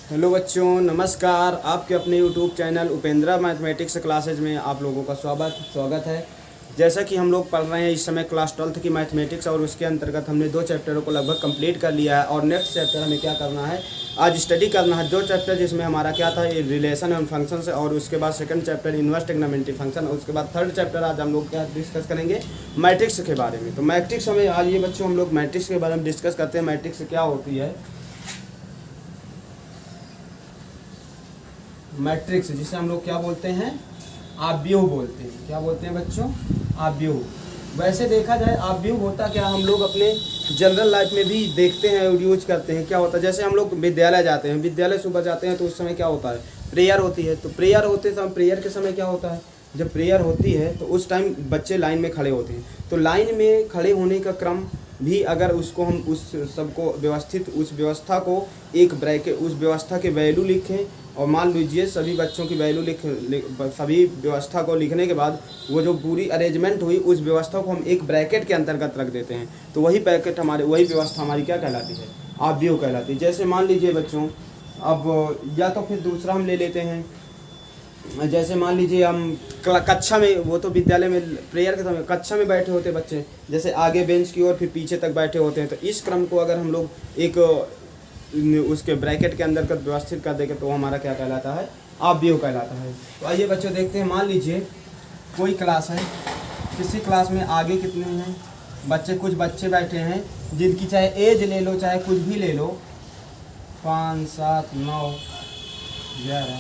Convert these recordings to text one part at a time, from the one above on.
Hello बच्चों, नमस्कार। आपके अपने YouTube channel Upendra mathematics classes में आप लोगों का स्वागत है। जैसा कि हम लोग पढ़ रहे हैं इस समय क्लास 12th की मैथमेटिक्स, और उसके अंतर्गत हमने 2 चैप्टरों को लगभग कंप्लीट कर लिया है। और नेक्स्ट चैप्टर हमें क्या करना है, आज स्टडी करना है 2 चैप्टर, जिसमें हमारा क्या था, ये रिलेशन एंड फंक्शन से, और उसके बाद second chapter inverse trigonometry function, और उसके बाद थर्ड चैप्टर आज हम लोग क्या डिस्कस करेंगे, मैट्रिक्स के बारे में। तो मैट्रिक्स हमें आज ये बच्चों हम लोग मैट्रिक्स के बारे में डिस्कस करते हैं। मैट्रिक्स क्या होती है, मैट्रिक्स जिसे हम लोग क्या बोलते हैं, आव्यूह बोलते हैं। क्या बोलते हैं बच्चों, आव्यूह। वैसे देखा जाए आव्यूह होता क्या, हम लोग अपने जनरल लाइफ में भी देखते हैं और यूज करते हैं। क्या होता है, जैसे हम लोग विद्यालय जाते हैं, विद्यालय सुबह जाते हैं तो उस समय क्या होता है, प्रेयर होती है। तो प्रेयर होते समय, प्रेयर के समय क्या होता है, जब प्रेयर होती है तो उस टाइम बच्चे लाइन में खड़े होते हैं। तो लाइन में खड़े होने का क्रम भी अगर उसको हम उस सबको व्यवस्थित, उस व्यवस्था को एक ब्रैकेट, उस व्यवस्था के वैल्यू लिखें, और मान लीजिए सभी बच्चों की वैल्यू सभी व्यवस्था को लिखने के बाद वो जो पूरी अरेंजमेंट हुई, उस व्यवस्था को हम एक ब्रैकेट के अंतर्गत रख देते हैं। तो वही ब्रैकेट हमारे, वही व्यवस्था हमारी क्या कहलाती है, आव्यूह कहलाती है। जैसे मान लीजिए बच्चों, अब या तो फिर दूसरा हम ले लेते हैं, जैसे मान लीजिए हम कक्षा में, वो तो विद्यालय में प्रेयर के समय कक्षा में बैठे होते बच्चे, जैसे आगे बेंच की ओर फिर पीछे तक बैठे होते हैं। तो इस क्रम को अगर हम लोग एक उसके ब्रैकेट के अंदर व्यवस्थित कर देंगे तो हमारा क्या कहलाता है, आव्यूह कहलाता है। तो आइए बच्चों देखते हैं, मान लीजिए कोई क्लास है, किसी क्लास में आगे कितने हैं बच्चे, कुछ बच्चे बैठे हैं जिनकी चाहे एज ले लो, चाहे कुछ भी ले लो, 5, 7, 9, 11,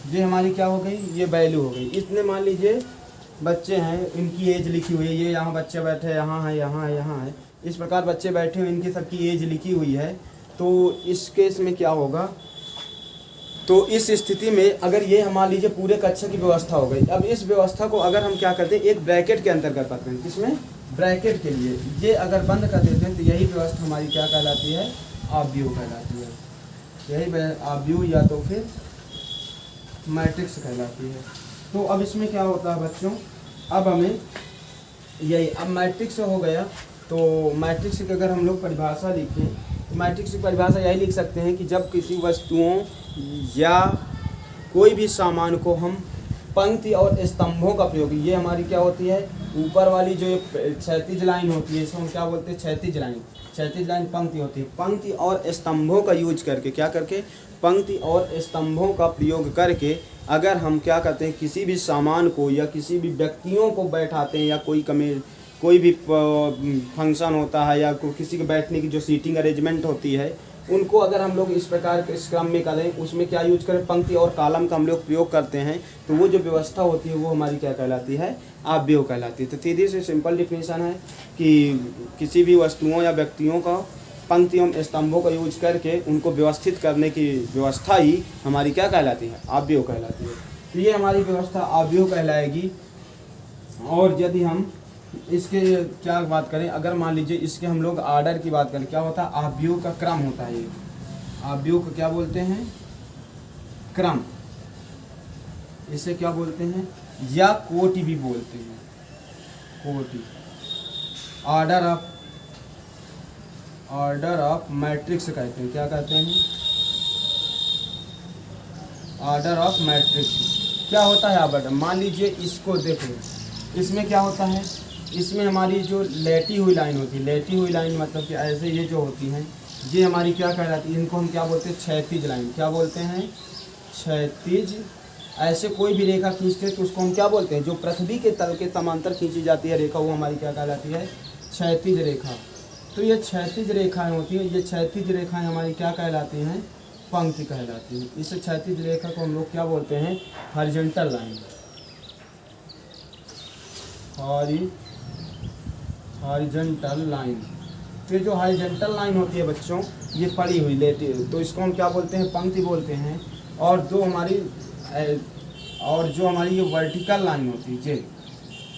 ये हमारी क्या हो गई, ये वैल्यू हो गई। इतने मान लीजिए बच्चे हैं, इनकी एज लिखी हुई है, ये यहाँ बच्चे बैठे हैं, यहाँ है, यहाँ है, यहाँ है, इस प्रकार बच्चे बैठे हुए, इनकी सबकी एज लिखी हुई है। तो इस केस में क्या होगा, तो इस स्थिति में अगर ये मान लीजिए पूरे कक्षा की व्यवस्था हो गई, अब इस व्यवस्था को अगर हम क्या करते हैं, एक ब्रैकेट के अंदर कर पाते हैं, किसमें, ब्रैकेट के लिए ये अगर बंद कर देते हैं तो यही व्यवस्था हमारी क्या कहलाती है, आव्यूह कहलाती है। यही आव्यूह या तो फिर मैट्रिक्स कहलाती है। तो अब इसमें क्या होता है बच्चों, अब हमें यही, अब मैट्रिक्स हो गया, तो मैट्रिक्स की अगर हम लोग परिभाषा लिखें तो मैट्रिक्स की परिभाषा यही लिख सकते हैं कि जब किसी वस्तुओं या कोई भी सामान को हम पंक्ति और स्तंभों का प्रयोग, ये हमारी क्या होती है, ऊपर वाली जो क्षैतिज लाइन होती है, इसको हम क्या बोलते हैं, क्षैतिज लाइन। क्षैतिज लाइन पंक्ति होती है, पंक्ति और स्तंभों का यूज करके, क्या करके, पंक्ति और स्तंभों का प्रयोग करके अगर हम क्या करते हैं, किसी भी सामान को या किसी भी व्यक्तियों को बैठाते हैं, या कोई भी फंक्शन होता है, या किसी के बैठने की जो सीटिंग अरेंजमेंट होती है, उनको अगर हम लोग इस प्रकार के इस क्रम में करें, उसमें क्या यूज करें, पंक्ति और कॉलम का हम लोग प्रयोग करते हैं, तो वो जो व्यवस्था होती है वो हमारी क्या कहलाती है, आव्यूह कहलाती है। तो सीधी से सिंपल डिफिनेशन है कि किसी भी वस्तुओं या व्यक्तियों का पंक्ति एवं स्तंभों का यूज करके उनको व्यवस्थित करने की व्यवस्था ही हमारी क्या कहलाती है, आव्यूह कहलाती है। तो ये हमारी व्यवस्था आव्यूह कहलाएगी। और यदि हम इसके क्या बात करें, अगर मान लीजिए इसके हम लोग आर्डर की बात करें, क्या होता है, आव्यूह का क्रम होता है। ये आव्यूह को क्या बोलते हैं, क्रम, इसे क्या बोलते हैं, या कोटि भी बोलते हैं, कोटि, ऑर्डर ऑफ मैट्रिक्स कहते हैं। क्या कहते हैं, ऑर्डर ऑफ मैट्रिक्स। क्या होता है ऑर्डर, मान लीजिए इसको देखो, इसमें क्या होता है, इसमें हमारी जो लेटी हुई लाइन होती है, लेटी हुई लाइन मतलब कि ऐसे ये जो होती हैं, ये हमारी क्या कहलाती है, इनको हम क्या बोलते हैं, क्षैतिज लाइन। क्या बोलते हैं, क्षैतिज। ऐसे कोई भी रेखा खींचते हैं तो उसको हम क्या बोलते हैं, जो पृथ्वी के तल के समांतर खींची जाती है रेखा, वो हमारी क्या कहलाती है, क्षैतिज रेखा। तो ये क्षैतिज रेखाएं होती हैं, ये क्षैतिज रेखाएं हमारी क्या कहलाती हैं, पंक्ति कहलाती हैं। इस क्षैतिज रेखा को हम लोग क्या बोलते हैं, हॉरिजॉन्टल लाइन, हॉरिजॉन्टल लाइन। तो जो हॉरिजॉन्टल लाइन होती है बच्चों, ये पड़ी हुई लेटी, तो इसको हम क्या बोलते हैं, पंक्ति बोलते हैं। और जो हमारी ये वर्टिकल लाइन होती है, ये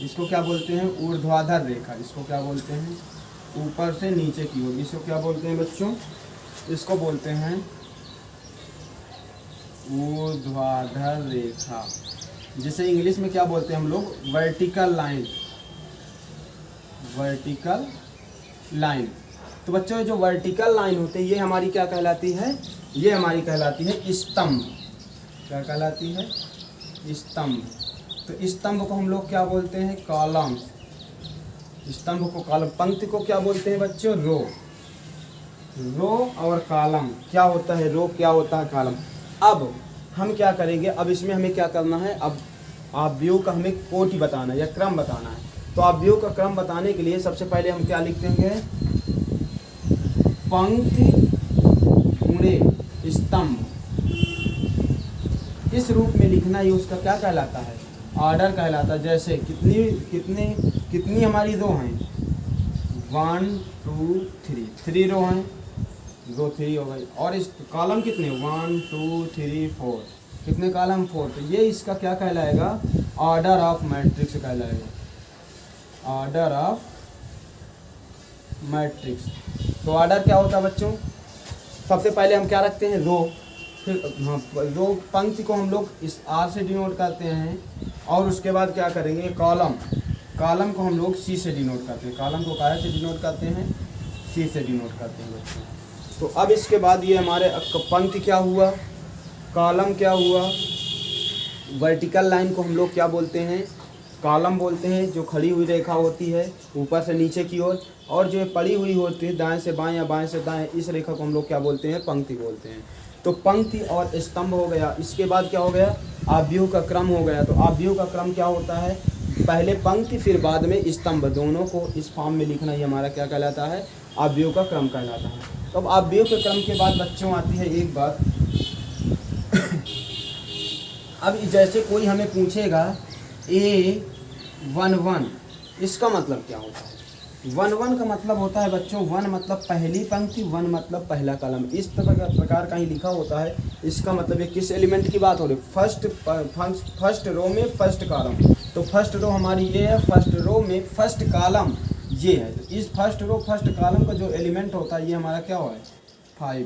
इसको क्या बोलते हैं, ऊर्ध्वाधर रेखा। इसको क्या बोलते हैं, ऊपर से नीचे की ओर, इसको क्या बोलते हैं बच्चों, इसको बोलते हैं ऊर्ध्वाधर रेखा, जिसे इंग्लिश में क्या बोलते हैं हम लोग, वर्टिकल लाइन, वर्टिकल लाइन। तो बच्चों जो वर्टिकल लाइन होती है ये हमारी क्या कहलाती है, ये हमारी कहलाती है स्तंभ। क्या कहलाती है, स्तंभ। तो स्तंभ को हम लोग क्या बोलते हैं, कॉलम। स्तंभ को कॉलम, पंक्ति को क्या बोलते हैं बच्चों, रो। रो और कॉलम क्या होता है, रो क्या होता है, कॉलम। अब हम क्या करेंगे, अब इसमें हमें क्या करना है, अब आव्यूह का हमें कोटि बताना है या क्रम बताना है। तो आव्यूह का क्रम बताने के लिए सबसे पहले हम क्या लिख देंगे, पंक्ति गुणे स्तंभ। इस रूप में लिखना ही उसका क्या कहलाता है, ऑर्डर कहलाता है। जैसे कितनी हमारी रो हैं, 1 2 3, 3 रो हैं, रो 3 हो गई। और इस कॉलम कितने, 1 2 3 4, कितने कॉलम, 4। तो ये इसका क्या कहलाएगा, ऑर्डर ऑफ मैट्रिक्स कहलाएगा, ऑर्डर ऑफ मैट्रिक्स। तो ऑर्डर क्या होता है बच्चों, सबसे पहले हम क्या रखते हैं, रो। फिर हाँ, रो पंक्ति को हम लोग इस आर से डिनोट करते हैं। और उसके बाद क्या करेंगे, कॉलम। कॉलम को हम लोग सी से डिनोट करते हैं। कॉलम को क्या से डिनोट करते हैं, सी से डिनोट करते हैं बच्चों। तो अब इसके बाद ये हमारे पंक्ति क्या हुआ, कॉलम क्या हुआ। वर्टिकल लाइन को हम लोग क्या बोलते हैं, कॉलम बोलते हैं, जो खड़ी हुई रेखा होती है ऊपर से नीचे की ओर। और जो पड़ी हुई होती है दाएं से बाएं या बाएं से दाएं, इस रेखा को हम लोग क्या बोलते हैं, पंक्ति बोलते हैं। तो पंक्ति और स्तंभ हो गया। इसके बाद क्या हो गया, आव्यूह का क्रम हो गया। तो आव्यूह का क्रम क्या होता है, पहले पंक्ति फिर बाद में स्तंभ, दोनों को इस फॉर्म में लिखना ही हमारा क्या कहलाता है, आव्यूह का क्रम कहलाता है। तो अब आव्यूह के क्रम के बाद बच्चों आती है एक बात अब जैसे कोई हमें पूछेगा A11, इसका मतलब क्या होता है। 1 का मतलब होता है बच्चों, 1 मतलब पहली पंक्ति, 1 मतलब पहला कॉलम, इस प्रकार का ही लिखा होता है। इसका मतलब ये किस एलिमेंट की बात हो रही है, फर्स्ट रो में फर्स्ट कॉलम। तो फर्स्ट रो हमारी ये है, फर्स्ट रो में फर्स्ट कॉलम ये है। तो इस फर्स्ट रो फर्स्ट कॉलम का जो एलिमेंट होता है ये हमारा क्या हुआ है, 5।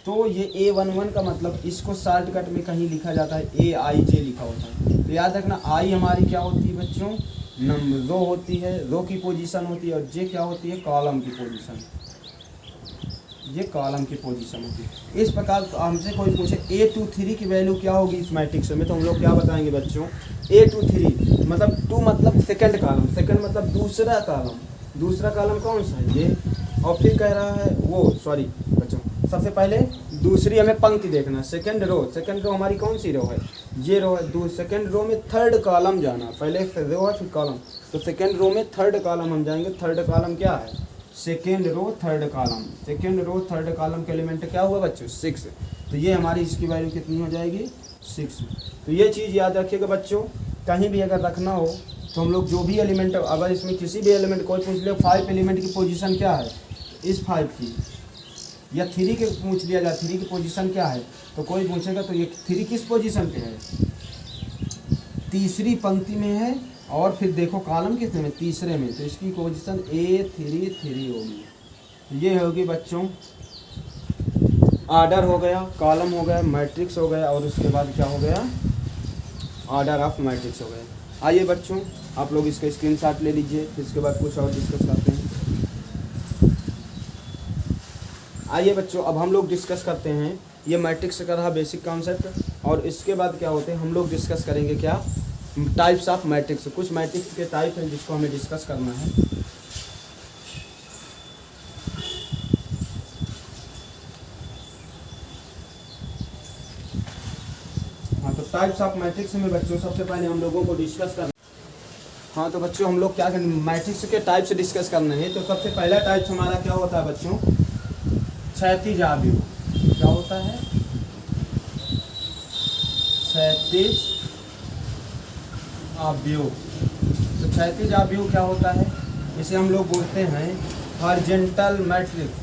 तो ये A11 का मतलब, इसको शॉर्टकट में कहीं लिखा जाता है AIJ लिखा होता है। तो याद रखना, आई हमारी क्या होती है बच्चों, रो होती है, रो की पोजीशन होती है। और जे क्या होती है, कॉलम की पोजीशन, ये कॉलम की पोजीशन होती है। इस प्रकार हमसे कोई पूछे A23 की वैल्यू क्या होगी इस मैट्रिक्स में, तो हम लोग क्या बताएंगे बच्चों, A23 मतलब 2 मतलब सेकंड कॉलम, सेकंड मतलब दूसरा कॉलम, दूसरा कॉलम कौन सा है ये। और फिर कह रहा है वो, सॉरी बच्चों, सबसे पहले दूसरी हमें पंक्ति देखना, सेकंड रो हमारी कौन सी रो है, ये रो है। सेकंड रो में थर्ड कॉलम जाना, पहले रो है फिर कॉलम। तो सेकंड रो में थर्ड कॉलम हम जाएंगे। थर्ड कॉलम क्या है, second row third column. Second row third column के एलिमेंट क्या हुआ बच्चों, 6। तो ये हमारी इसकी वैल्यू कितनी हो जाएगी, 6। तो ये चीज़ याद रखिएगा बच्चों, कहीं भी अगर रखना हो तो हम लोग जो भी एलिमेंट, अगर इसमें किसी भी एलिमेंट कोई पूछ ले 5 एलिमेंट की पोजीशन क्या है, इस 5 की, या 3 के पूछ लिया जाए 3 की पोजीशन क्या है, तो कोई पूछेगा तो ये 3 किस पोजीशन पे है, तीसरी पंक्ति में है। और फिर देखो कॉलम कितने में, तीसरे में, तो इसकी पोजीशन A33 होगी। ये होगी बच्चों, ऑर्डर हो गया, कॉलम हो गया, मैट्रिक्स हो गया, और उसके बाद क्या हो गया, ऑर्डर ऑफ मैट्रिक्स हो गया। आइए बच्चों आप लोग इसका स्क्रीनशॉट ले लीजिए, फिर इसके बाद कुछ और डिस्कस करते हैं। आइए बच्चों अब हम लोग डिस्कस करते हैं, ये मैट्रिक्स का रहा बेसिक कॉन्सेप्ट। और इसके बाद क्या होते हैं, हम लोग डिस्कस करेंगे क्या, टाइप्स ऑफ मैट्रिक्स। कुछ मैट्रिक्स के टाइप हैं जिसको हमें डिस्कस करना है। हाँ, तो टाइप्स ऑफ मैट्रिक्स में बच्चों सबसे पहले हम लोगों को डिस्कस करना। हाँ तो बच्चों हम लोग क्या करेंगे, मैट्रिक्स के टाइप्स डिस्कस करना है। तो सबसे पहला टाइप हमारा क्या होता है बच्चों, क्षैतिज आव्यूह। क्या होता है, क्षैतिज आव्यूह। तो क्षैतिज आव्यूह क्या होता है, इसे हम लोग बोलते हैं हॉरिजॉन्टल मैट्रिक्स।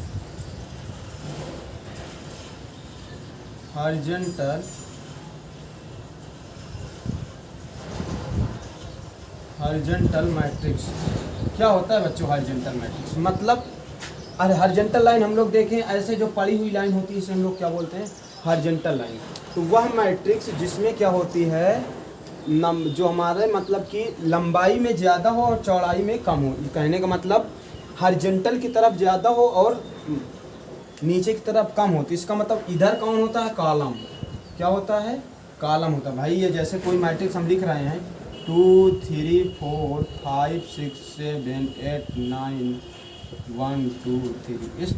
हॉरिजॉन्टल मैट्रिक्स क्या होता है बच्चों, हॉरिजॉन्टल मैट्रिक्स मतलब, अरे हॉरिजॉन्टल लाइन हम लोग देखें, ऐसे जो पड़ी हुई लाइन होती है इसे हम लोग क्या बोलते हैं, हॉरिजॉन्टल लाइन। तो वह मैट्रिक्स जिसमें क्या होती है, जो हमारे मतलब कि लंबाई में ज़्यादा हो और चौड़ाई में कम हो। कहने का मतलब हॉरिजॉन्टल की तरफ ज़्यादा हो और नीचे की तरफ कम हो, तो इसका मतलब इधर कौन होता है, कॉलम। क्या होता है, कॉलम होता है। भाई ये जैसे कोई मैट्रिक्स हम लिख रहे हैं 2 3 4 5 6 7 8 9 1 2 3, इस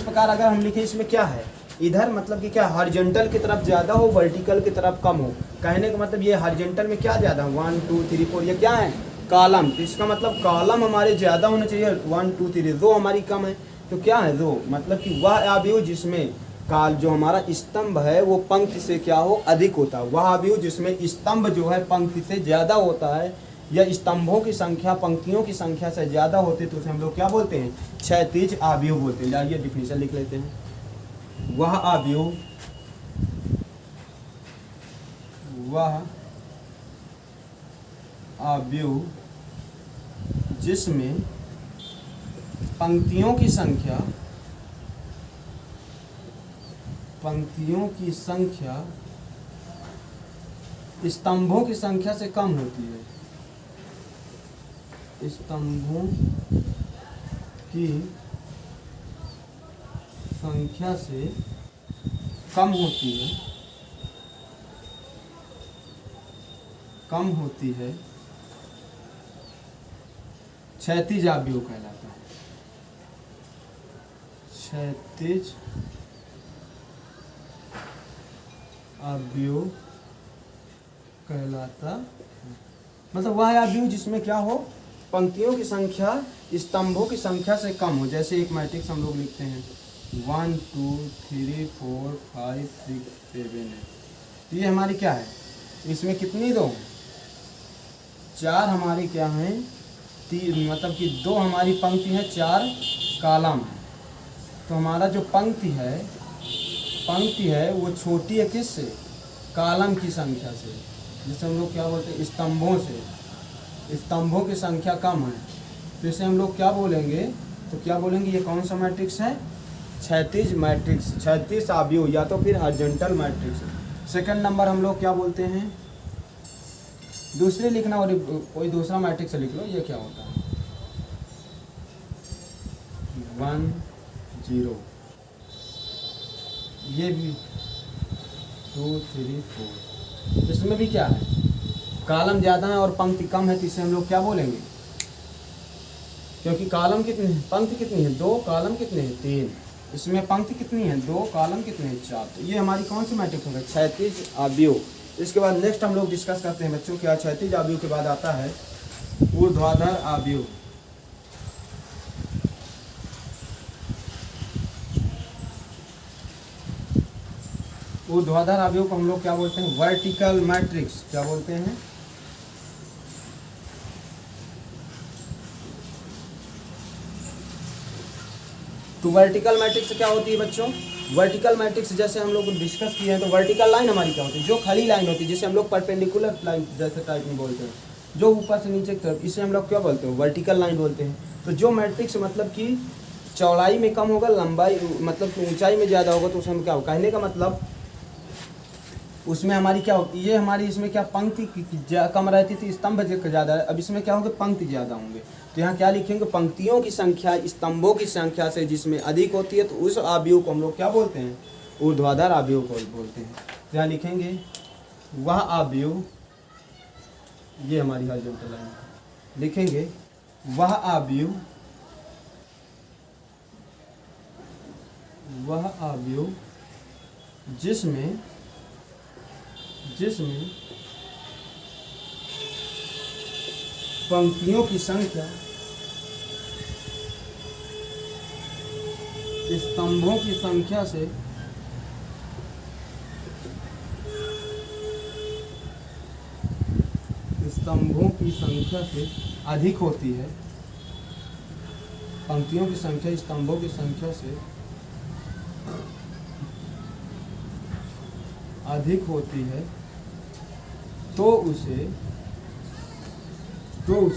प्रकार अगर हम लिखें, इसमें क्या है, इधर मतलब कि क्या हॉरिजॉन्टल की तरफ ज़्यादा हो, वर्टिकल की तरफ कम हो। कहने का मतलब ये हॉरिजॉन्टल में क्या ज़्यादा, 1 2 3 4, ये क्या है, कॉलम। तो इसका मतलब कॉलम हमारे ज़्यादा होने चाहिए, 1 2 3, रो हमारी कम है। तो क्या है रो, मतलब कि वह अवयव जिसमें काल जो हमारा स्तंभ है वो पंक्ति से क्या हो, अधिक होता है। वह अवयव जिसमें स्तंभ जो है पंक्ति से ज़्यादा होता है, या स्तंभों की संख्या पंक्तियों की संख्या से ज़्यादा होती है, तो उसे हम लोग क्या बोलते हैं, क्षैतिज अवयव बोलते हैं। आइए डिफिनीशन लिख लेते हैं। वह अवयव जिसमें पंक्तियों की संख्या स्तंभों की संख्या से कम होती है, स्तंभों की संख्या से कम होती है, क्षैतिज अवयव कहलाता है। क्षैतिज अवयव कहलाता, मतलब वह अवयव जिसमें क्या हो, पंक्तियों की संख्या स्तंभों की संख्या से कम हो। जैसे एक मैट्रिक्स हम लोग लिखते हैं 1 2 3 4 5 6 7 8, तो ये हमारी क्या है, इसमें कितनी दो, 4 हमारी क्या है, मतलब कि 2 हमारी पंक्ति है, 4 कॉलम है। तो हमारा जो पंक्ति है वो छोटी है किससे, कॉलम की संख्या से, जिसे हम लोग क्या बोलते हैं, स्तंभों से। स्तंभों की संख्या कम है, तो इसे हम लोग क्या बोलेंगे, तो क्या बोलेंगे, ये कौन सा मैट्रिक्स है, क्षैतिज मैट्रिक्स, क्षैतिज अवयव, या तो फिर हॉरिजॉन्टल मैट्रिक्स। सेकंड नंबर हम लोग क्या बोलते हैं, दूसरे लिखना और कोई दूसरा मैट्रिक्स लिख लो, ये क्या होता है, 1 0, ये भी 2 3 4, इसमें भी क्या है, कॉलम ज़्यादा है और पंक्ति कम है, तो इसे हम लोग क्या बोलेंगे, क्योंकि कॉलम कितने हैं, पंक्ति कितनी है, 2, कॉलम कितने हैं, 3, इसमें पंक्ति कितनी है, 2, कॉलम कितने हैं, 4। तो ये हमारी कौन सी मैट्रिक्स होगा, क्षैतिज अवयव। इसके बाद नेक्स्ट हम लोग डिस्कस करते हैं बच्चों, क्या क्षैतिज अवयव के बाद आता है ऊर्ध्वाधर अवयव। ऊर्ध्वाधर अवयव को हम लोग क्या बोलते हैं, वर्टिकल मैट्रिक्स। क्या बोलते हैं, तो वर्टिकल मैट्रिक्स क्या होती है बच्चों, वर्टिकल मैट्रिक्स जैसे हम लोग डिस्कस किए हैं, तो वर्टिकल लाइन हमारी क्या होती है, जो खड़ी लाइन होती है, जिसे हम लोग परपेंडिकुलर लाइन जैसे टाइप में बोलते हैं, जो ऊपर से नीचे की तरफ, इसे हम लोग क्या बोलते हैं, वर्टिकल लाइन बोलते हैं। तो जो मैट्रिक्स मतलब कि चौड़ाई में कम होगा, लंबाई मतलब ऊंचाई में ज़्यादा होगा, तो उसमें क्या होगा, कहने का मतलब उसमें हमारी क्या होती है, ये हमारी इसमें क्या पंक्ति कम रहती थी, स्तंभ ज़्यादा है, अब इसमें क्या होंगे, पंक्ति ज़्यादा होंगे। तो यहाँ क्या लिखेंगे, पंक्तियों की संख्या स्तंभों की संख्या से जिसमें अधिक होती है, तो उस अवयव को हम लोग क्या बोलते हैं, ऊर्ध्वाधर अवयव को बोलते हैं। तो यहाँ लिखेंगे वह अवयव, ये हमारी हॉरिजॉन्टल लाइन लिखेंगे, वह अवयव जिसमें पंक्तियों की संख्या स्तंभों की संख्या से अधिक होती है, पंक्तियों की संख्या स्तंभों की संख्या से अधिक होती है, तो उसे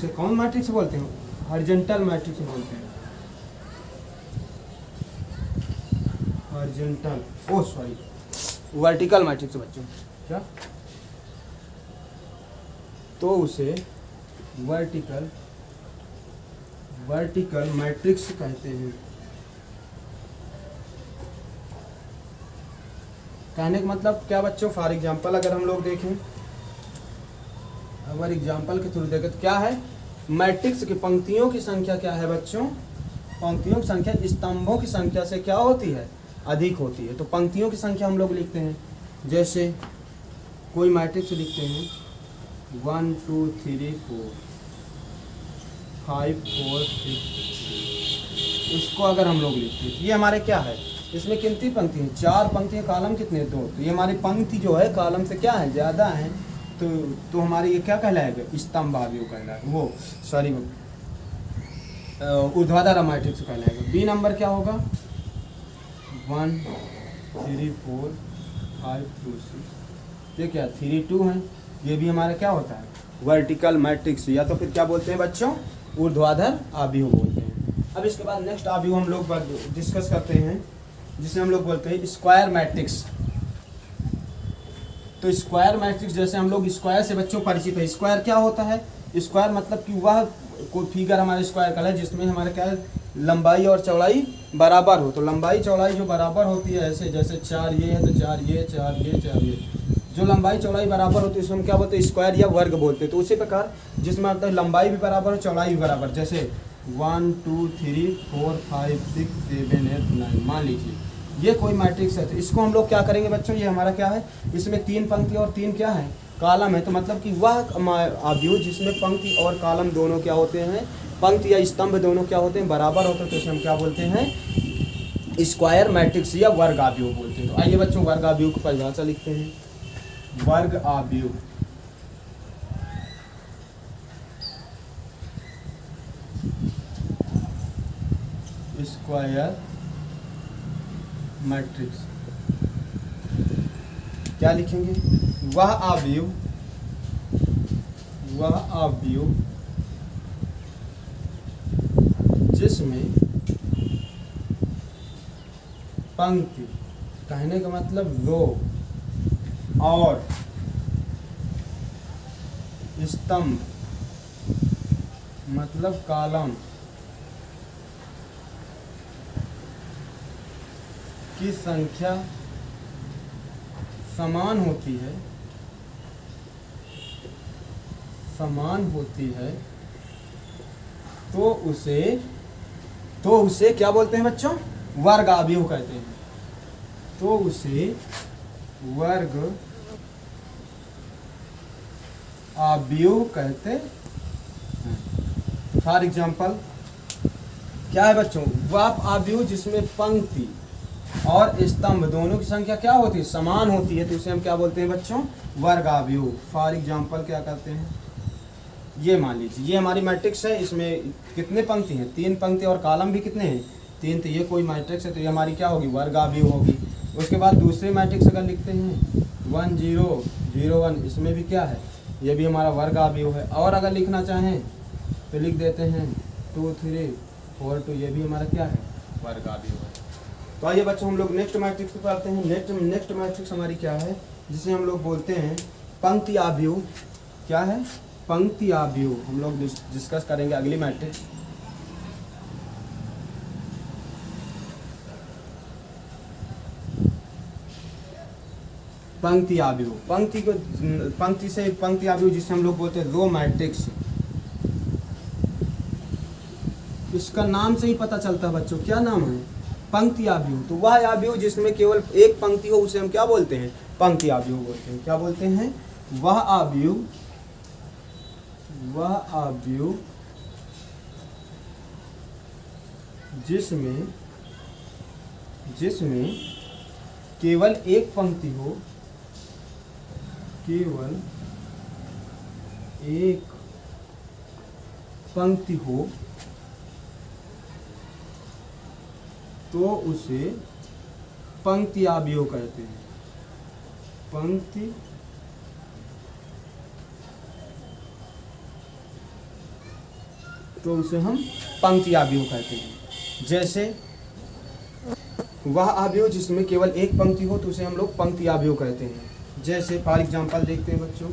कौन मैट्रिक्स बोलते हैं, हॉरिजॉन्टल मैट्रिक्स बोलते हैं, वर्टिकल मैट्रिक्स बच्चों, क्या, तो उसे वर्टिकल वर्टिकल मैट्रिक्स कहते हैं। कहने का मतलब क्या बच्चों, फॉर एग्जांपल अगर हम लोग देखें, अगर एग्जांपल के थ्रू देखें तो क्या है, मैट्रिक्स की पंक्तियों की संख्या क्या है बच्चों, पंक्तियों की संख्या स्तंभों की संख्या से क्या होती है, अधिक होती है। तो पंक्तियों की संख्या हम लोग लिखते हैं, जैसे कोई मैट्रिक्स लिखते हैं 1 2 3 4 5 4 6, इसको अगर हम लोग लिखते हैं, ये हमारे क्या है, इसमें कितनी पंक्ति हैं, 4 पंक्तियाँ, कॉलम कितने, 2। तो ये हमारी पंक्ति जो है कॉलम से क्या है, ज़्यादा है, तो हमारी ये क्या कहलाएगा, स्तंभ अवयव कहलाएगा, वो सॉरी ऊर्ध्वाधर मैट्रिक्स कहलाएगा। बी नंबर क्या होगा, 1 3 4 5 2 6, ये क्या 3 2 है, ये भी हमारा क्या होता है, वर्टिकल मैट्रिक्स, या तो फिर क्या बोलते हैं बच्चों, ऊर्ध्वाधर अवयव बोलते हैं। अब इसके बाद नेक्स्ट अवयव हम लोग डिस्कस करते हैं, जिसे हम लोग बोलते हैं स्क्वायर मैट्रिक्स। तो स्क्वायर मैट्रिक्स, जैसे हम लोग स्क्वायर से बच्चों परिचित है, स्क्वायर क्या होता है, स्क्वायर मतलब कि वह कोई फिगर हमारे स्क्वायर का है जिसमें हमारे क्या है, लंबाई और चौड़ाई बराबर हो। तो लंबाई चौड़ाई जो बराबर होती है, ऐसे जैसे 4 ये है तो 4 ये 4 ये 4 ये, जो लंबाई चौड़ाई बराबर होती है उसमें हम क्या बोलते हैं, स्क्वायर या वर्ग बोलते हैं। तो उसी प्रकार जिसमें मतलब लंबाई भी बराबर हो, चौड़ाई भी बराबर, जैसे 1 2 3 4 5 6 7 8 9, मान लीजिए ये कोई मैट्रिक्स है। तो इसको हम लोग क्या करेंगे बच्चों, ये हमारा क्या है, इसमें 3 पंक्ति और 3 क्या है, कॉलम है। तो मतलब कि वह अवयव जिसमें पंक्ति और कॉलम दोनों क्या होते हैं, पंक्ति या स्तंभ दोनों क्या होते हैं, बराबर होते हैं, तो इसे हम क्या बोलते हैं, स्क्वायर मैट्रिक्स या वर्ग अवयव बोलते हैं। तो आइए बच्चों वर्ग अवयव की परिभाषा लिखते हैं। वर्ग अवयव, स्क्वायर मैट्रिक्स क्या लिखेंगे, वह अवयव जिसमें पंक्ति, कहने का मतलब रो, और स्तंभ मतलब कॉलम की संख्या समान होती है, तो उसे क्या बोलते हैं बच्चों, वर्ग अवयव कहते हैं। तो उसे वर्ग अवयव कहते हैं। फॉर एग्जाम्पल क्या है बच्चों, वह अवयव जिसमें पंक्ति और स्तंभ दोनों की संख्या क्या होती है, समान होती है, तो उसे हम क्या बोलते हैं बच्चों, वर्ग अवयव। फॉर एग्जाम्पल क्या करते हैं, ये मान लीजिए ये हमारी मैट्रिक्स है, इसमें कितने पंक्ति हैं, 3 पंक्ति और कॉलम भी कितने हैं, 3। तो ये कोई मैट्रिक्स है, तो ये हमारी क्या होगी, वर्ग अवयव होगी। उसके बाद दूसरी मैट्रिक्स अगर लिखते हैं 1 0 0 1, इसमें भी क्या है, ये भी हमारा वर्ग अवयव है। और अगर लिखना चाहें तो लिख देते हैं 2 3 4 2, ये भी हमारा क्या है, वर्ग अवयव है। तो आइए बच्चों हम लोग नेक्स्ट मैट्रिक्स को पढ़ते हैं। नेक्स्ट मैट्रिक्स हमारी क्या है, जिसे हम लोग बोलते हैं पंक्ति अवयव। क्या है, पंक्ति अवयव, हम लोग डिस्कस करेंगे अगली मैट्रिक्स। पंक्ति अवयव, पंक्ति अवयव जिसे हम लोग बोलते हैं रो मैट्रिक्स। इसका नाम से ही पता चलता है बच्चों, क्या नाम है, पंक्ति अवयव। तो वह अवयव जिसमें केवल एक पंक्ति हो उसे हम क्या बोलते हैं, पंक्ति अवयव बोलते हैं। क्या बोलते हैं, वह अवयव जिसमें केवल एक पंक्ति हो, तो उसे पंक्ति अवयव कहते हैं। तो उसे हम पंक्ति अवयव कहते हैं। जैसे वह अवयव जिसमें केवल एक पंक्ति हो तो उसे हम लोग पंक्ति अवयव कहते हैं। जैसे फॉर एग्जांपल देखते हैं बच्चों,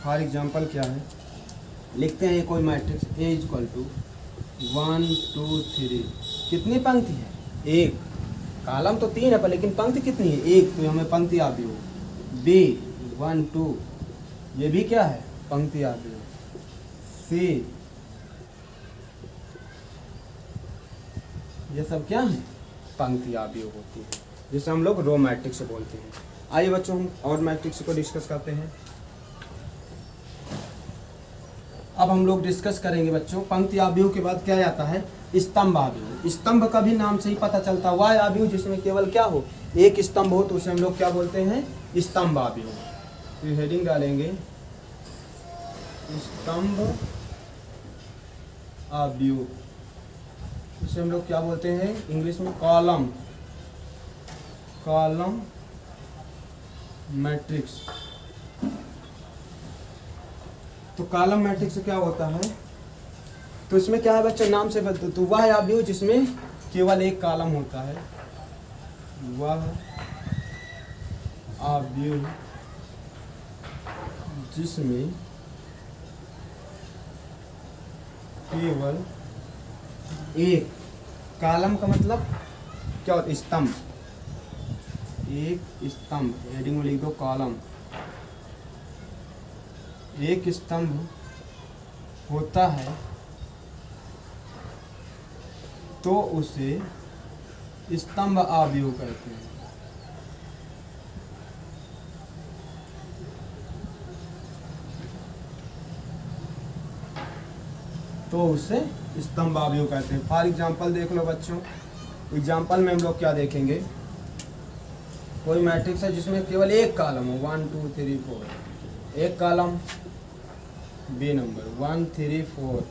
फॉर एग्जांपल क्या है, लिखते हैं कोई मैट्रिक्स A इक्वल टू 1 2 3। कितनी पंक्ति है? एक। कॉलम तो 3 है पर लेकिन पंक्ति कितनी है? एक। तो हमें पंक्ति आ भी हो। B 1 2, ये भी क्या है? पंक्ति आ भी हो। C, ये सब क्या है? पंक्ति आ भी होती है, जिसे हम लोग रो मैट्रिक्स बोलते हैं। आइए बच्चों हम और मैट्रिक्स को डिस्कस करते हैं। अब हम लोग डिस्कस करेंगे बच्चों, पंक्ति आव्यूह के बाद क्या आता है? स्तंभ आव्यूह। स्तंभ का भी नाम से ही पता चलता है, वह आव्यूह जिसमें केवल क्या हो? एक स्तंभ हो, तो उसे हम लोग क्या बोलते हैं? स्तंभ आव्यूह। तो हेडिंग डालेंगे स्तंभ आव्यूह। इसे हम लोग क्या बोलते हैं इंग्लिश में? Column, column matrix. तो कॉलम मैट्रिक्स क्या होता है? तो इसमें क्या है बच्चों, नाम से बता, तो वह आव्यूह जिसमें केवल एक कॉलम होता है, वह आव्यूह जिसमें केवल एक कॉलम का मतलब क्या होता है? स्तंभ। एक स्तंभ, हेडिंग में लिख दो कॉलम। एक स्तंभ होता है तो उसे स्तंभ आव्यूह कहते हैं। तो उसे स्तंभ आव्यूह कहते हैं। फॉर एग्जाम्पल देख लो बच्चों, एग्जाम्पल में हम लोग क्या देखेंगे? कोई मैट्रिक्स है जिसमें केवल एक कॉलम हो, 1 2 3 4, एक कॉलम, बी नंबर 1 3 4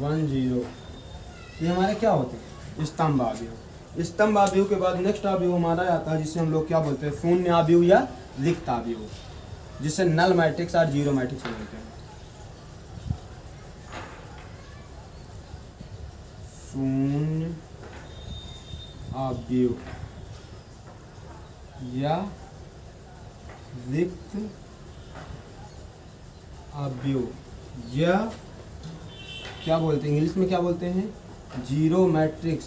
1 0, ये हमारे क्या होते हैं? स्तंभ आव्यूह। स्तंभ आव्यूह के बाद नेक्स्ट आव्यूह हमारा आता है जिसे हम लोग क्या बोलते हैं? शून्य आव्यूह या रिक्त आव्यूह, जिसे नल मैट्रिक्स और जीरो मैट्रिक्स बोलते हैं। शून्य आव्यूह या रिक्त आव्यूह, या क्या बोलते हैं इंग्लिश में? क्या बोलते हैं? जीरो मैट्रिक्स,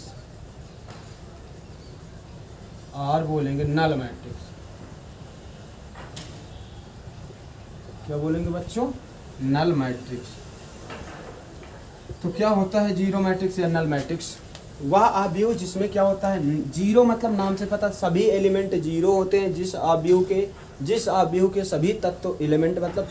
और बोलेंगे नल मैट्रिक्स। क्या बोलेंगे बच्चों? Null matrix. तो क्या होता है जीरो मैट्रिक्स या नल मैट्रिक्स? वह आव्यूह जिसमें क्या होता है? जीरो मतलब नाम से पता, सभी एलिमेंट जीरो होते हैं। जिस आव्यूह के सभी तत्व, एलिमेंट मतलब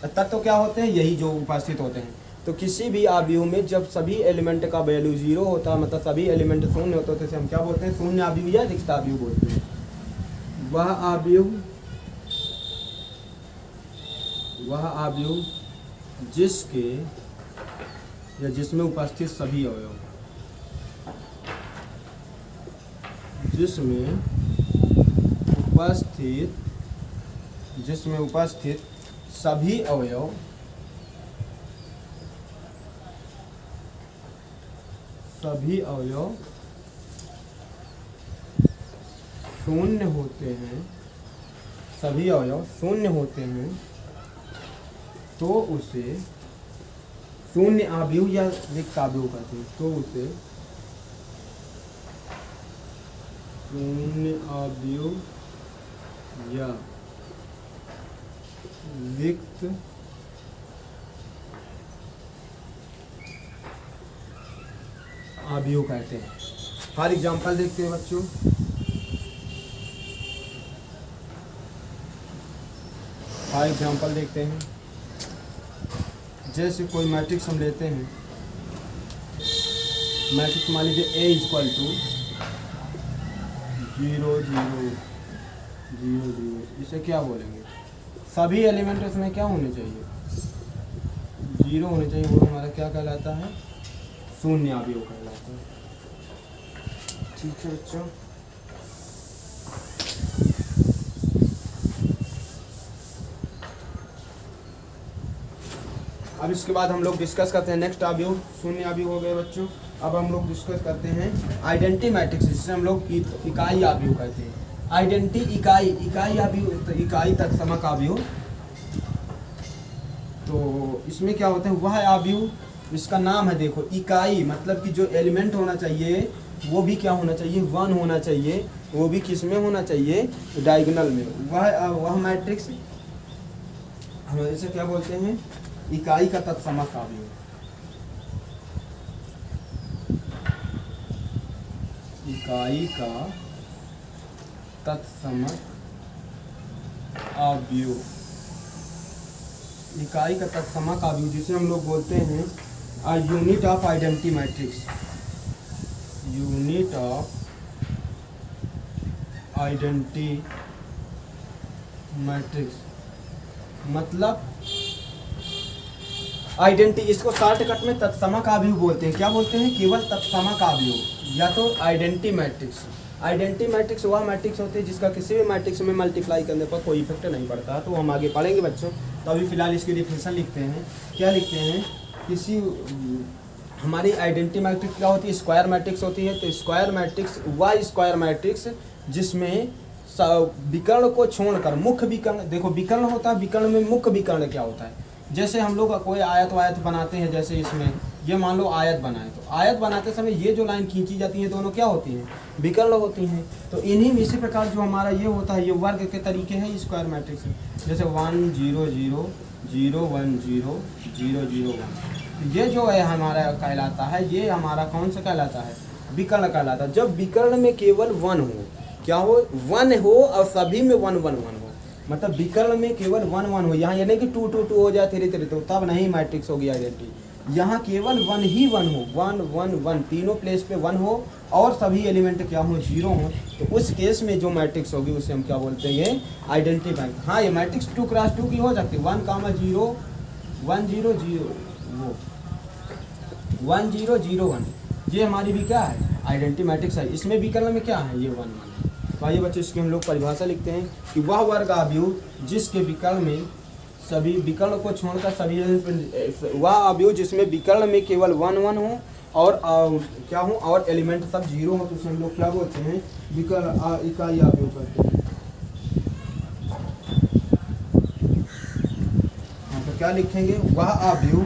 तत्व क्या होते हैं? यही जो उपस्थित होते हैं। तो किसी भी आव्यूह में जब सभी एलिमेंट का वैल्यू जीरो होता है, मतलब सभी एलिमेंट शून्य होते हैं, तो हम क्या बोलते हैं? शून्य आव्यूह या रिक्त आव्यूह बोलते हैं। वह आव्यूह जिसके या जिसमें उपस्थित सभी अवयव, जिसमें उपस्थित सभी अवयव शून्य होते हैं, सभी अवयव शून्य होते हैं, तो उसे शून्य आव्यूह या रिक्त आव्यूह कहते हैं। तो उसे शून्य आव्यूह या रिक्त आव्यूह कहते हैं। फॉर एग्जाम्पल देखते हैं बच्चों, फॉर एग्जाम्पल देखते हैं, जैसे कोई मैट्रिक्स हम लेते हैं, मैट्रिक्स मान लीजिए A इक्वल टू 0 0 0 0, इसे क्या बोलेंगे? सभी एलिमेंट इसमें क्या होने चाहिए? जीरो होने चाहिए। वो हमारा क्या कहलाता है? शून्य आव्यूह कहलाता है। ठीक है बच्चों, अब इसके बाद हम लोग डिस्कस करते हैं नेक्स्ट आव्यूह। शून्य आव्यूह हो गए बच्चों। अब हम लोग डिस्कस करते हैं आइडेंटिटी मैट्रिक्स, जिसे हम लोग इकाई आव्यूह कहते हैं। आइडेंटिटी इकाई आव्यूह, इकाई तत्समक आव्यूह तो इसमें क्या होता है, वह अवयव, इसका नाम है देखो इकाई, मतलब कि जो एलिमेंट होना चाहिए वो भी क्या होना चाहिए, 1 होना चाहिए, वो भी किस में होना चाहिए, डायगोनल में। वह मैट्रिक्स हम इसे क्या बोलते हैं, इकाई का तत्समक अवयव। इकाई का तत्समक अवयव, इकाई का तत्समक अवयव जिसे हम लोग बोलते हैं unit of identity matrix. Unit of identity matrix मतलब आइडेंटिटी, इसको शॉर्टकट में तत्समक अवयव बोलते हैं। क्या बोलते हैं, केवल तत्समक अवयव या तो आइडेंटिटी मैट्रिक्स। आइडेंटिटी मैट्रिक्स वह मैट्रिक्स होते हैं जिसका किसी भी मैट्रिक्स में मल्टीप्लाई करने पर कोई इफेक्ट नहीं पड़ता। तो हम आगे पढ़ेंगे बच्चों, तो अभी फिलहाल इसकी डिफिनेशन लिखते हैं। क्या लिखते हैं, किसी हमारी आइडेंटिटी मैट्रिक्स क्या होती है, स्क्वायर मैट्रिक्स होती है। तो स्क्वायर मैट्रिक्स वह स्क्वायर मैट्रिक्स जिसमें विकर्ण को छोड़कर मुख्य विकर्ण, देखो विकर्ण होता है, विकर्ण में मुख्य विकर्ण क्या होता है, जैसे हम लोग कोई आयत वायत बनाते हैं, जैसे इसमें ये मान लो आयत बनाए, तो आयत बनाते समय ये जो लाइन खींची जाती है दोनों क्या होती हैं, विकर्ण होती हैं। तो इन्हीं इसी प्रकार जो हमारा ये होता है, ये वर्ग के तरीके हैं स्क्वायर मैट्रिक्स, जैसे 1 0 0 0 1 0 0 0 1, ये जो है हमारा कहलाता है, ये हमारा कौन सा कहलाता है, विकर्ण कहलाता है। जब विकर्ण में केवल 1 हो, क्या हो, 1 हो और सभी में 1 1 1 हो, मतलब विकर्ण में केवल 1 1 हो। यहाँ ये नहीं कि 2 2 2 हो जाए धीरे धीरे, तो तब नहीं मैट्रिक्स होगी आइडेंटिटी। यहाँ केवल 1 ही 1 हो, 1 1 1, तीनों प्लेस पे 1 हो और सभी एलिमेंट क्या हो, 0 हो, तो उस केस में जो मैट्रिक्स होगी उसे हम क्या बोलते हैं, आइडेंटिटी मैट्रिक्स। हाँ, ये मैट्रिक्स 2 क्रॉस 2 की हो सकती है, 1 0 1 0 0 वो 1 0 0 1, ये हमारी भी क्या है, आइडेंटिटी मैट्रिक्स है। इसमें विकर्ण में क्या है, ये 1 1। तो आइए बच्चों इसकी हम लोग परिभाषा लिखते हैं कि वह वर्ग अवयव जिसके विकर्ण में सभी विकर्ण को छोड़कर सभी, वह अवयव जिसमें विकर्ण में केवल 1 1 हो और क्या हो, और एलिमेंट सब 0 हो, तो उसे हम लोग क्या बोलते हैं, विकर्ण इकाई अवयव कहते हैं। हाँ, तो क्या लिखेंगे, वह अवयव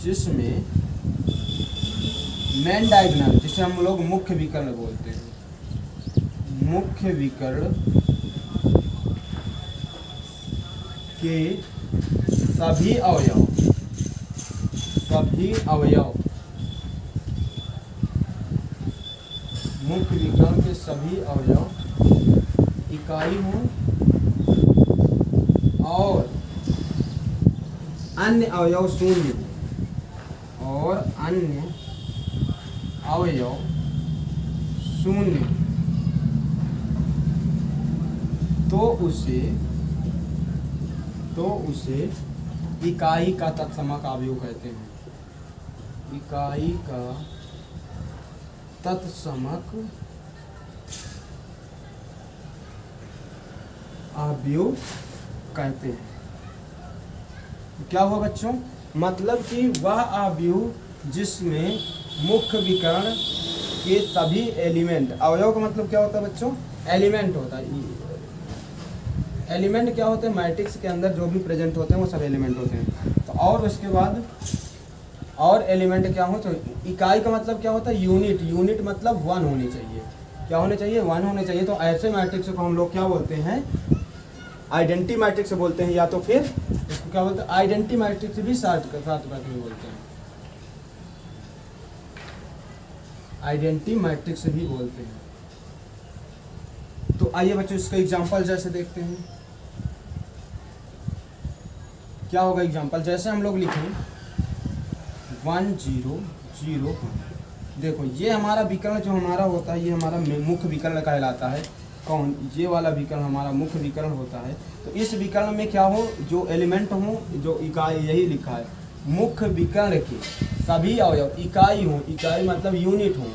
जिसमें मेन डायगोनल, जिसे हम लोग मुख्य विकर्ण बोलते हैं, मुख्य विकर्ण के सभी अवयव मुख्य विकर्ण के सभी अवयव इकाई हों और अन्य अवयव शून्य, और अन्य अवयव शून्य, तो उसे इकाई का तत्समक अवयव कहते हैं। इकाई का तत्समक अवयव कहते हैं। क्या हुआ बच्चों, मतलब कि वह अवयव जिसमें मुख्य विकर्ण के सभी एलिमेंट, अवयव का मतलब क्या होता है बच्चों, एलिमेंट होता है। एलिमेंट क्या होते हैं, मैट्रिक्स के अंदर जो भी प्रेजेंट होते हैं वो सब एलिमेंट होते हैं। तो और उसके बाद और एलिमेंट क्या हो, तो इकाई का मतलब क्या होता है, यूनिट। यूनिट मतलब 1 होनी चाहिए, क्या होने चाहिए, 1 होने चाहिए। तो ऐसे मैट्रिक्स को हम लोग क्या बोलते हैं, आइडेंटिटी मैट्रिक्स बोलते हैं, या तो फिर इसको क्या बोलते हैं, आइडेंटिटी मैट्रिक्स भी साथ में बोलते हैं, आइडेंटिटी मैट्रिक्स भी बोलते हैं। तो आइए बच्चों इसका एग्जांपल जैसे देखते हैं, क्या होगा एग्जांपल, जैसे हम लोग लिखें 1 0 0 1। देखो ये हमारा विकर्ण जो हमारा होता है, ये हमारा मुख्य विकर्ण कहलाता है। कौन, ये वाला विकर्ण हमारा मुख्य विकर्ण होता है। तो इस विकर्ण में क्या हो, जो एलिमेंट हो, जो इकाई, यही लिखा है, मुख्य विकर्ण के सभी अवयव इकाई हो, इकाई मतलब यूनिट हो,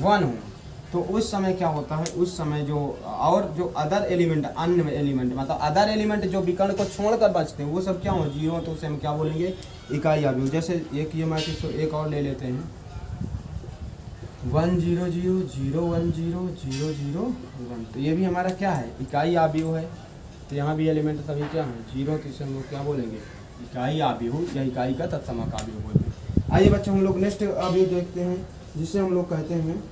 1 हो, तो उस समय क्या होता है, उस समय जो और जो अदर एलिमेंट, अन्य एलिमेंट मतलब अदर एलिमेंट जो विकर्ण को छोड़कर बचते हैं वो सब क्या हो, 0, तो उसे हम क्या बोलेंगे, इकाई अवयव। जैसे एक ये मैट्रिक्स एक और ले लेते हैं, 1 तो ये भी हमारा क्या है, इकाई आव्यूह है। तो यहाँ भी एलिमेंट सभी क्या है, 0, तो इसे हम लोग क्या बोलेंगे, इकाई आव्यूह या इकाई का तत्समक आव्यूह बोलते हैं। आइए बच्चों हम लोग नेक्स्ट आव्यूह देखते हैं, जिसे हम लोग कहते हैं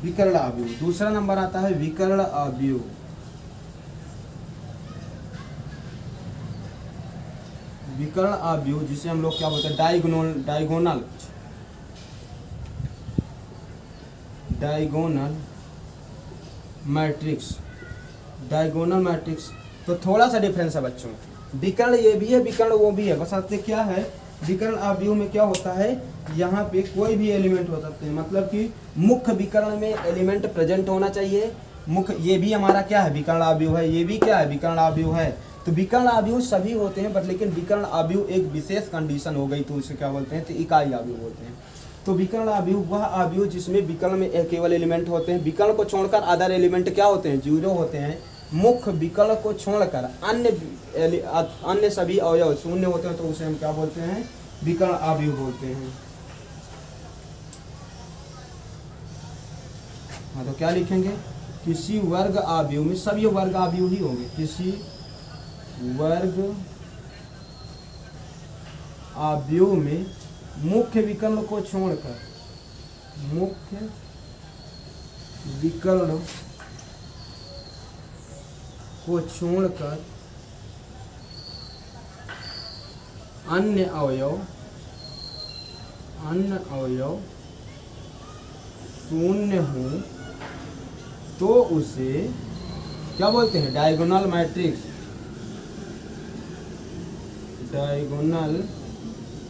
विकर्ण आव्यूह। दूसरा नंबर आता है विकर्ण आव्यूह। विकर्ण आव्यूह जिसे हम लोग क्या बोलते हैं, डायगोनल मैट्रिक्स। तो थोड़ा सा डिफरेंस है बच्चों, विकर्ण ये भी है, विकर्ण वो भी है, बस आते क्या है, विकर्ण आव्यूह में क्या होता है, यहाँ पे कोई भी एलिमेंट हो सकते हैं, मतलब कि मुख्य विकर्ण में एलिमेंट प्रेजेंट होना चाहिए। मुख्य, ये भी हमारा क्या है, विकर्ण आव्यूह है, ये भी क्या है, विकर्ण आव्यूह है। तो विकर्ण आव्यूह सभी होते हैं, बट लेकिन विकर्ण आव्यूह एक विशेष कंडीशन हो गई, तो उसे क्या बोलते हैं, तो इकाई आव्यूह बोलते हैं। तो विकर्ण आव्यूह वह आव्यूह जिसमें विकर्ण में केवल एलिमेंट होते हैं, विकर्ण को छोड़कर अदर एलिमेंट क्या होते हैं, 0 होते हैं। मुख्य विकर्ण को छोड़कर अन्य सभी अवयव शून्य होते हैं, तो उसे हम क्या बोलते हैं, विकर्ण आव्यूह बोलते हैं। हाँ, तो क्या लिखेंगे, किसी वर्ग आव्यूह में, सब ये वर्ग आव्यूह ही होंगे, किसी वर्ग आव्यूह में मुख्य विकर्ण को छोड़कर, मुख्य विकर्ण को छोड़कर अन्य अवयव शून्य हो तो उसे क्या बोलते हैं, डायगोनल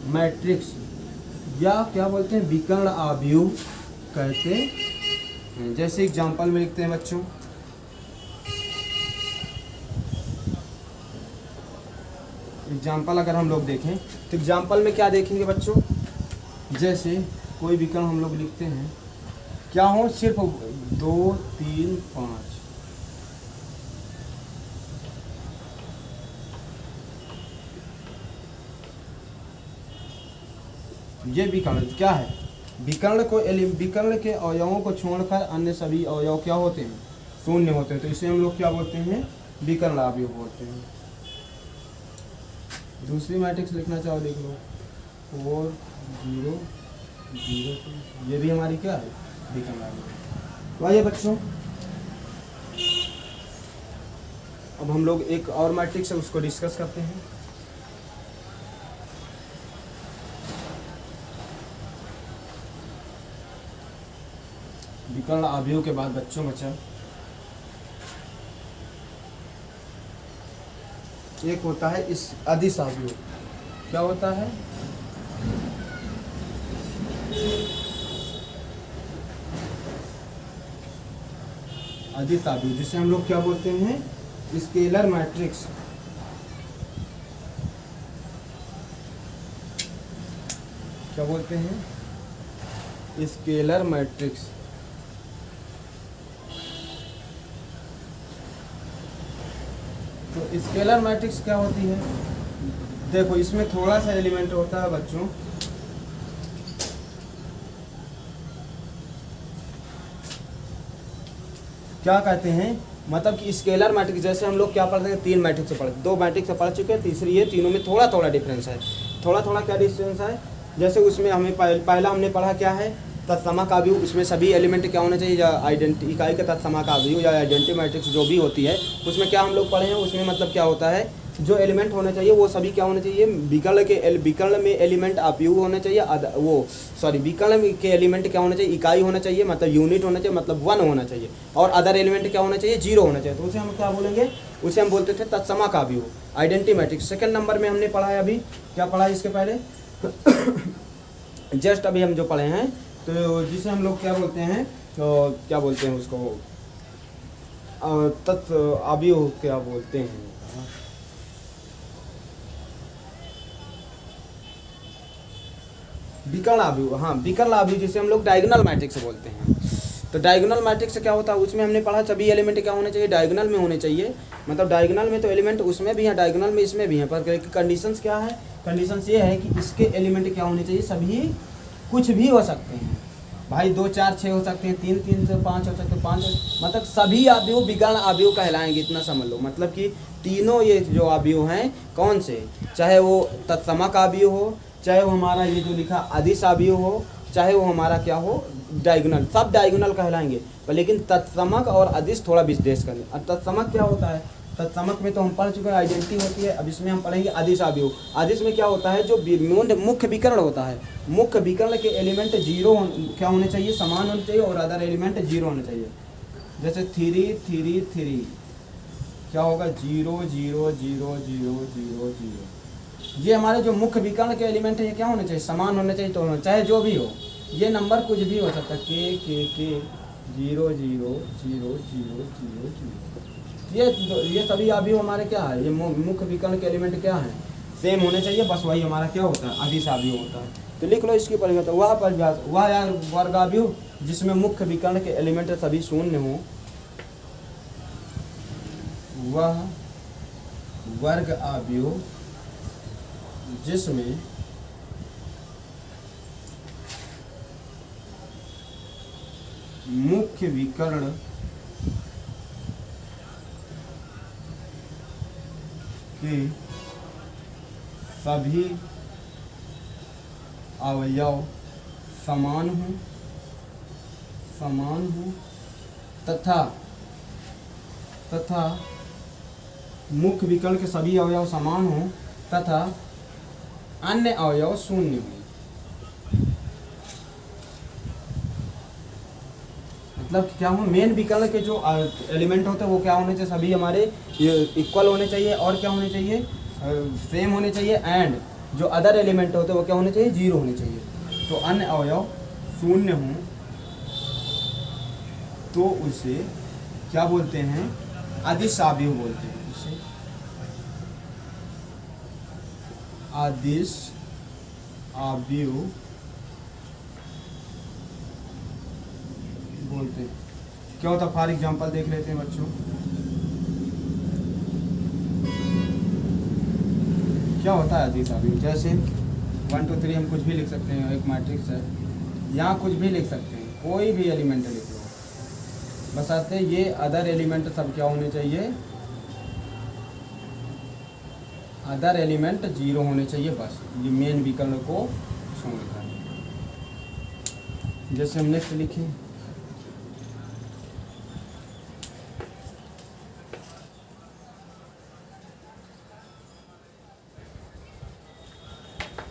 मैट्रिक्स या क्या बोलते हैं, विकर्ण आव्यूह कहते हैं। जैसे एग्जांपल में लिखते हैं बच्चों, एग्जाम्पल अगर हम लोग देखें तो एग्जाम्पल में क्या देखेंगे बच्चों, जैसे कोई विकर्ण हम लोग लिखते हैं, क्या हो, सिर्फ 2, 3, 5। ये विकर्ण क्या है, विकर्ण के अवयवों को छोड़कर अन्य सभी अवयव क्या होते हैं, शून्य होते हैं, तो इसे हम लोग क्या बोलते हैं, विकर्ण आव्यूह बोलते हैं। दूसरी मैट्रिक्स लिखना चाहो लिख लो, 4, 0, 0, 2, ये भी हमारी क्या है, विकर्ण आव्यूह। तो आइए बच्चों, अब हम लोग एक और मैट्रिक्स है उसको डिस्कस करते हैं। विकर्ण आव्यूह के बाद बच्चों बचा एक होता है इस अदिश आव्यूह। क्या होता है, अदिश आव्यूह, जिसे हम लोग क्या बोलते हैं, स्केलर मैट्रिक्स। क्या बोलते हैं, स्केलर मैट्रिक्स। तो स्केलर मैट्रिक्स क्या होती है, देखो इसमें थोड़ा सा एलिमेंट होता है बच्चों, क्या कहते हैं, मतलब कि स्केलर मैट्रिक्स, जैसे हम लोग क्या पढ़ते हैं, 3 मैट्रिक्स पढ़ते, 2 मैट्रिक्स पढ़ चुके हैं, तीसरी है, तीनों में थोड़ा थोड़ा डिफरेंस है। थोड़ा क्या डिफरेंस है, जैसे उसमें हमें पहला हमने पढ़ा क्या है, तत्समक आव्यूह, उसमें सभी एलिमेंट क्या होना चाहिए, या इकाई का तत्समक आव्यूह या आइडेंटिटी मैट्रिक्स जो भी होती है, उसमें क्या हम लोग पढ़े हैं, उसमें मतलब क्या होता है, जो एलिमेंट होना चाहिए वो सभी क्या होना चाहिए, विकर्ण में एलिमेंट आव्यूह होना चाहिए, विकर्ण के एलिमेंट क्या होना चाहिए, इकाई होना चाहिए, मतलब यूनिट होना चाहिए, मतलब 1 होना चाहिए, और अदर एलिमेंट क्या होना चाहिए, 0 होना चाहिए। तो उसे हम क्या बोलेंगे, उसे हम बोलते थे तत्समक आव्यूह, आइडेंटिटी मैट्रिक्स। सेकंड नंबर में हमने पढ़ा है, अभी क्या पढ़ा है इसके पहले जस्ट अभी हम जो पढ़े हैं, तो जिसे हम लोग क्या बोलते हैं, तो क्या बोलते हैं उसको, तत्व आव्यूह क्या बोलते हैं, विकर्ण आव्यूह। हाँ, विकर्ण आव्यूह जिसे हम लोग डायगोनल मैट्रिक्स बोलते हैं। तो डायगोनल मैट्रिक्स क्या होता है, उसमें हमने पढ़ा सभी एलिमेंट क्या होने चाहिए, डायगोनल में होने चाहिए, मतलब डायगोनल में तो एलिमेंट उसमें भी है, डायगोनल में इसमें भी है, पर कंडीशंस क्या है, कंडीशंस ये है कि इसके एलिमेंट क्या होने चाहिए, सभी कुछ भी हो सकते हैं भाई, 2 4 6 हो सकते हैं, 3 3 से 5 हो सकते हैं, 5 मतलब सभी अवयव विकर्ण अवयव कहलाएंगे, इतना समझ लो। मतलब कि तीनों ये जो अवयव हैं कौन से, चाहे वो तत्समक अवयव हो, चाहे वो हमारा ये जो लिखा अदिश अवयव हो, चाहे वो हमारा क्या हो डायगोनल, सब डायगोनल कहलाएंगे। पर लेकिन तत्समक और अदिश थोड़ा विशेष करें। अब तत्समक क्या होता है, तत्समक में तो हम पढ़ चुके हैं, आइडेंटिटी होती है। अब इसमें हम पढ़ेंगे अदिश अवयव। अदिश में क्या होता है, जो मुख्य विकर्ण होता है, मुख्य विकर्ण के एलिमेंट जीरो क्या होने चाहिए, समान होने चाहिए, और अदर एलिमेंट जीरो होने चाहिए। जैसे 3 3 3 क्या होगा, 0 0 0 0 0 0। ये हमारे जो मुख्य विकर्ण के एलिमेंट है ये क्या होने चाहिए, समान होने चाहिए। तो चाहे जो भी हो, ये नंबर कुछ भी हो सकता है, के 0 0 0 0 0 0। ये सभी अभी हमारे क्या है, ये मुख्य विकर्ण के एलिमेंट क्या है, सेम होने चाहिए। बस वही हमारा क्या होता है, अदिश अवयव होता है। तो लिख लो इसकी परिभाषा, वह परिभाषा, वह यार वर्ग अवयव जिसमें मुख्य विकर्ण के एलिमेंट सभी शून्य हो, वह वर्ग अवयव जिसमें मुख्य विकर्ण के सभी अवयव समान हो तथा मुख्य विकर्ण के सभी अवयव समान हो तथा अन्य अवयव शून्य हो। मतलब क्या हो, मेन विकर्ण के जो एलिमेंट होते हैं वो क्या होने चाहिए, सभी हमारे इक्वल होने चाहिए, और क्या होने चाहिए, सेम होने चाहिए। एंड जो अदर एलिमेंट होते हैं वो क्या होने चाहिए, जीरो होने चाहिए। तो अन्य अवयव शून्य हो तो उसे क्या बोलते हैं, अदिश अवयव बोलते हैं। उसे अदिश अवयव बोलते हैं। क्या होता है, फॉर एग्जांपल देख लेते हैं बच्चों। क्या होता है अदिश अवयव, जैसे 1 2 3 हम कुछ भी लिख सकते हैं, एक मैट्रिक्स है, यहाँ कुछ भी लिख सकते हैं, कोई भी एलिमेंट लिख लो, बस आते ये अदर एलिमेंट सब क्या होने चाहिए, अदर एलिमेंट जीरो होने चाहिए। बस ये मेन विकर्ण को छोड़कर। जैसे हम नेक्स्ट लिखें,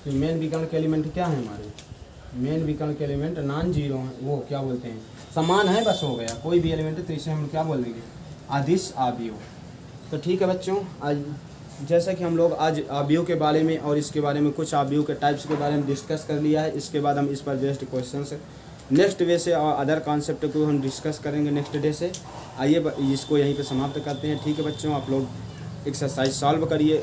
तो मेन विकर्ण के एलिमेंट क्या है हमारे, मेन विकर्ण के एलिमेंट नॉन जीरो हैं, वो क्या बोलते हैं, समान है, बस हो गया। कोई भी एलिमेंट है तो इसे हम क्या बोल देंगे, अदिश अवयव। तो ठीक है बच्चों, आज जैसा कि हम लोग आज अवयव के बारे में और इसके बारे में कुछ अवयव के टाइप्स के बारे में डिस्कस कर लिया है। इसके बाद हम इस पर बेस्ड क्वेश्चन से नेक्स्ट डे से और अदर कॉन्सेप्ट को हम डिस्कस करेंगे नेक्स्ट डे से। आइए इसको यहीं पे समाप्त करते हैं। ठीक है बच्चों, आप लोग एक्सरसाइज सॉल्व करिए,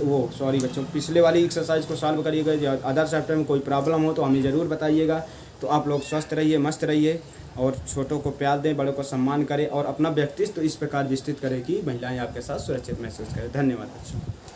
बच्चों पिछले वाली एक्सरसाइज को सॉल्व करिएगा। अदर चैप्टर में कोई प्रॉब्लम हो तो हमें ज़रूर बताइएगा। तो आप लोग स्वस्थ रहिए, मस्त रहिए, और छोटों को प्यार दें, बड़ों को सम्मान करें, और अपना व्यक्तित्व इस प्रकार विस्तृत करें कि महिलाएं आपके साथ सुरक्षित महसूस करें। धन्यवाद बच्चों।